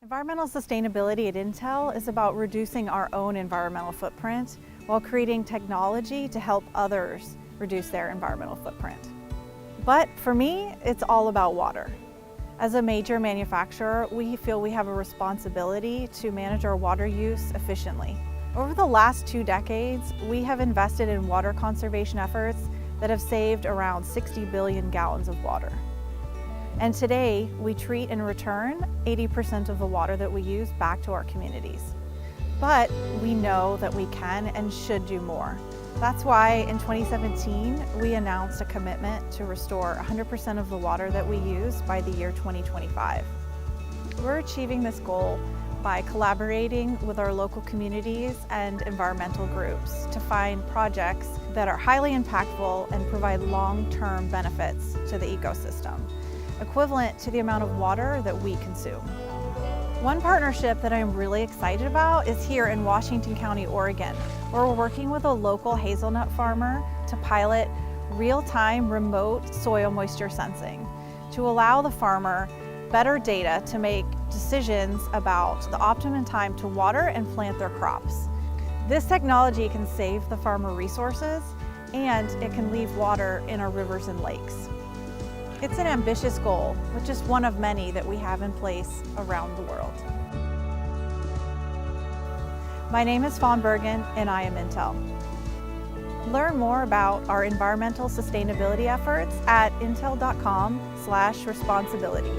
Environmental sustainability at Intel is about reducing our own environmental footprint while creating technology to help others reduce their environmental footprint. But for me, it's all about water. As a major manufacturer, we feel we have a responsibility to manage our water use efficiently. Over the last 2 decades, we have invested in water conservation efforts that have saved around 60 billion gallons of water. And today, we treat and return 80% of the water that we use back to our communities. But we know that we can and should do more. That's why in 2017, we announced a commitment to restore 100% of the water that we use by the year 2025. We're achieving this goal by collaborating with our local communities and environmental groups to find projects that are highly impactful and provide long-term benefits to the ecosystem, equivalent to the amount of water that we consume. One partnership that I'm really excited about is here in Washington County, Oregon, where we're working with a local hazelnut farmer to pilot real-time remote soil moisture sensing to allow the farmer better data to make decisions about the optimum time to water and plant their crops. This technology can save the farmer resources, and it can leave water in our rivers and lakes. It's an ambitious goal, but just one of many that we have in place around the world. My name is Fawn Bergen, and I am Intel. Learn more about our environmental sustainability efforts at intel.com/responsibility.